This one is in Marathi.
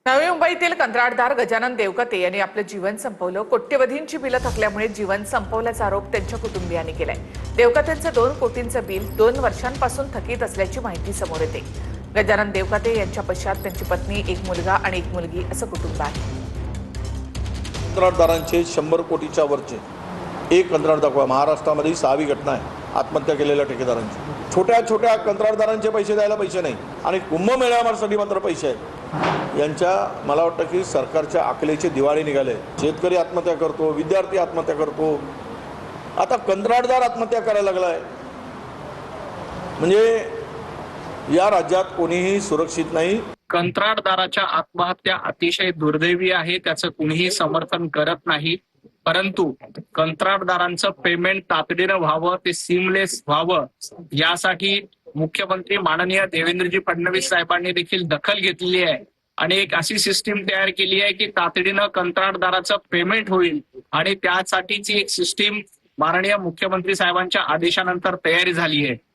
नवी मुंबईतील कंत्राटदार गजानन देवकते यांनी आपलं जीवन संपवलं। कोट्यवधींची बिलं थकल्यामुळे जीवन संपवल्याचा आरोप त्यांच्या कुटुंबियांनी केलाय। देवकतेंचं 2 कोटींचं बिल 2 वर्षांपासून थकीत असल्याची माहिती समोर येते। गजानन देवकते यांच्या पश्चात त्यांची पत्नी, एक मुलगा आणि एक मुलगी असं कुटुंब आहे। कंत्राटदारांचे 100 कोटीच्या वरचे एक कंत्राट दाखवा। महाराष्ट्रामध्ये 6वी घटना आहे आत्महत्या केलेल्या ठेकेदारांची। छोट्या छोट्या कंत्राटदारांचे पैसे द्यायला पैसे नाही आणि कुंभमेळ्यासाठी मात्र पैसे आहेत। यांच्या मला वाटतं की सरकारच्या आकलेचे दिवाळे निघाले। शेतकरी आत्महत्या करतो, विद्यार्थी आत्महत्या करतो, आता कंत्राटदार आत्महत्या करायला लागलाय। म्हणजे या राज्यात कोणीही सुरक्षित नाही। कंत्राटदाराच्या आत्महत्या अतिशय दुर्दैवी आहे, त्याचं कुणीही समर्थन करत नाही। परंतु कंत्राटदारांचं पेमेंट तातडीनं व्हावं, ते सीमलेस व्हावं, यासाठी मुख्यमंत्री माननीय देवेंद्रजी फडणवीस साहेबांनी देखील दखल घेतलेली आहे आणि एक अशी सिस्टीम तयार केली आहे की तातडीनं कंत्राटदाराचं पेमेंट होईल आणि त्यासाठीची एक सिस्टीम माननीय मुख्यमंत्री साहेबांच्या आदेशानंतर तयारी झाली आहे।